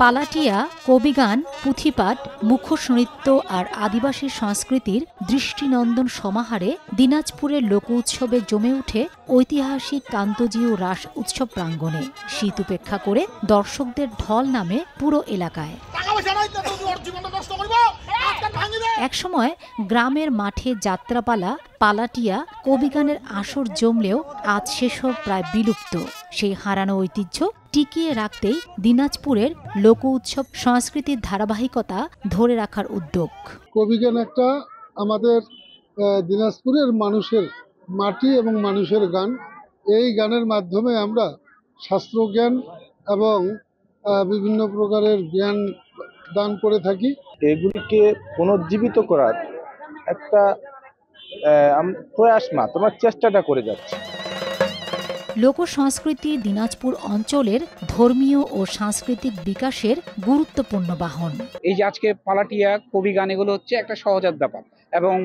পালাটিয়া, কবিগান, পুঁথিপাঠ, মুখোশ নৃত্য আর আদিবাসী সংস্কৃতির দৃষ্টিনন্দন সমাহারে দিনাজপুরের লোক উৎসবে জমে ওঠে ঐতিহাসিক কান্তজিউ রাস উৎসব প্রাঙ্গণে। শীত উপেক্ষা করে দর্শকদের ঢল নামে পুরো এলাকায়। একসময় গ্রামের মাঠে যাত্রাপালা, পালাটিয়া, কবিগানের আসর জমলেও আজ সেসব প্রায় বিলুপ্ত। সেই হারানো ঐতিহ্য টিকিয়ে রাখতেই দিনাজপুরের লোক উৎসব সংস্কৃতির ধারাবাহিকতা ধরে রাখার উদ্যোগ। কবিগান একটা আমাদের দিনাজপুরের মানুষের মাটি এবং মানুষের গান। এই গানের মাধ্যমে আমরা শাস্ত্রজ্ঞান এবং বিভিন্ন প্রকারের জ্ঞান দান করে থাকি। এগুলিকে পুনর্জীবিত করার একটা প্রয়াস না, তোমার চেষ্টাটা করে যাচ্ছে। লোক সংস্কৃতি দিনাজপুর অঞ্চলের ধর্মীয় ও সাংস্কৃতিক বিকাশের গুরুত্বপূর্ণ বাহন। এই যে আজকে পালাটিয়া, কবি গান, এগুলো হচ্ছে একটা সহজাত ব্যাপার, এবং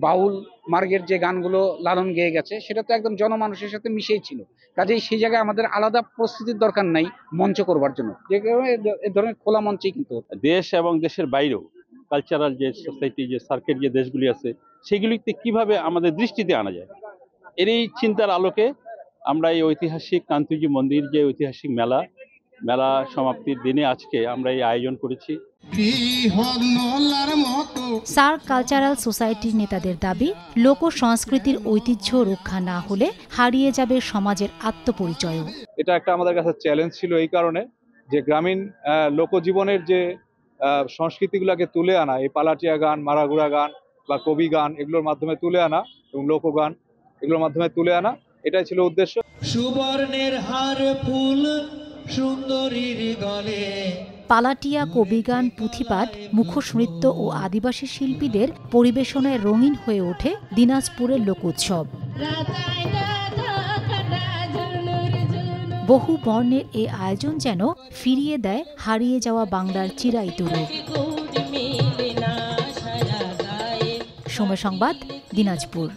বাউল মার্গের যে গানগুলো লালন গেয়ে গেছে সেটা তো একদম জনমানুষের সাথে মিশেই ছিল। কাজেই সেই জায়গায় আমাদের আলাদা প্রস্তুতির দরকার নাই মঞ্চ করবার জন্য, যে এই ধরনের খোলা মঞ্চেই কিন্তু দেশ এবং দেশের বাইরেও কালচারাল যে সোসাইটি, যে সার্কেট যে দেশগুলি আছে, সেগুলিতে কিভাবে আমাদের দৃষ্টিতে আনা যায়, এর এই চিন্তার আলোকে আমরা এই ঐতিহাসিক কান্তজি মন্দির যে ঐতিহাসিক মেলা সমাপ্তির দিনে আজকে আমরা এই আয়োজন করেছি। সার্ক কালচারাল সোসাইটির নেতাদের দাবি, লোক সংস্কৃতির ঐতিহ্য রক্ষা না হলে হারিয়ে যাবে সমাজের আত্মপরিচয়ও। এটা একটা আমাদের কাছে চ্যালেঞ্জ ছিল এই কারণে যে গ্রামীণ লোকজীবনের যে সংস্কৃতিগুলোকে তুলে আনা, এই পালাটিয়া গান, মারাগুড়া গান বা কবি গান, এগুলোর মাধ্যমে তুলে আনা এবং লোকগান এগুলোর মাধ্যমে তুলে আনা, এটাই ছিল উদ্দেশ্য। সুবর্ণের হার ফুল সুন্দরীর গলে। পালাটিয়া, কবিগান, পুঁথিপাঠ, মুখোশ নৃত্য ও আদিবাসী শিল্পীদের পরিবেশনায় রঙিন হয়ে ওঠে দিনাজপুরের লোক উৎসব। বহু বর্ণের এই আয়োজন যেন ফিরিয়ে দেয় হারিয়ে যাওয়া বাংলার চিরায়ত রূপ। সময় সংবাদ, দিনাজপুর।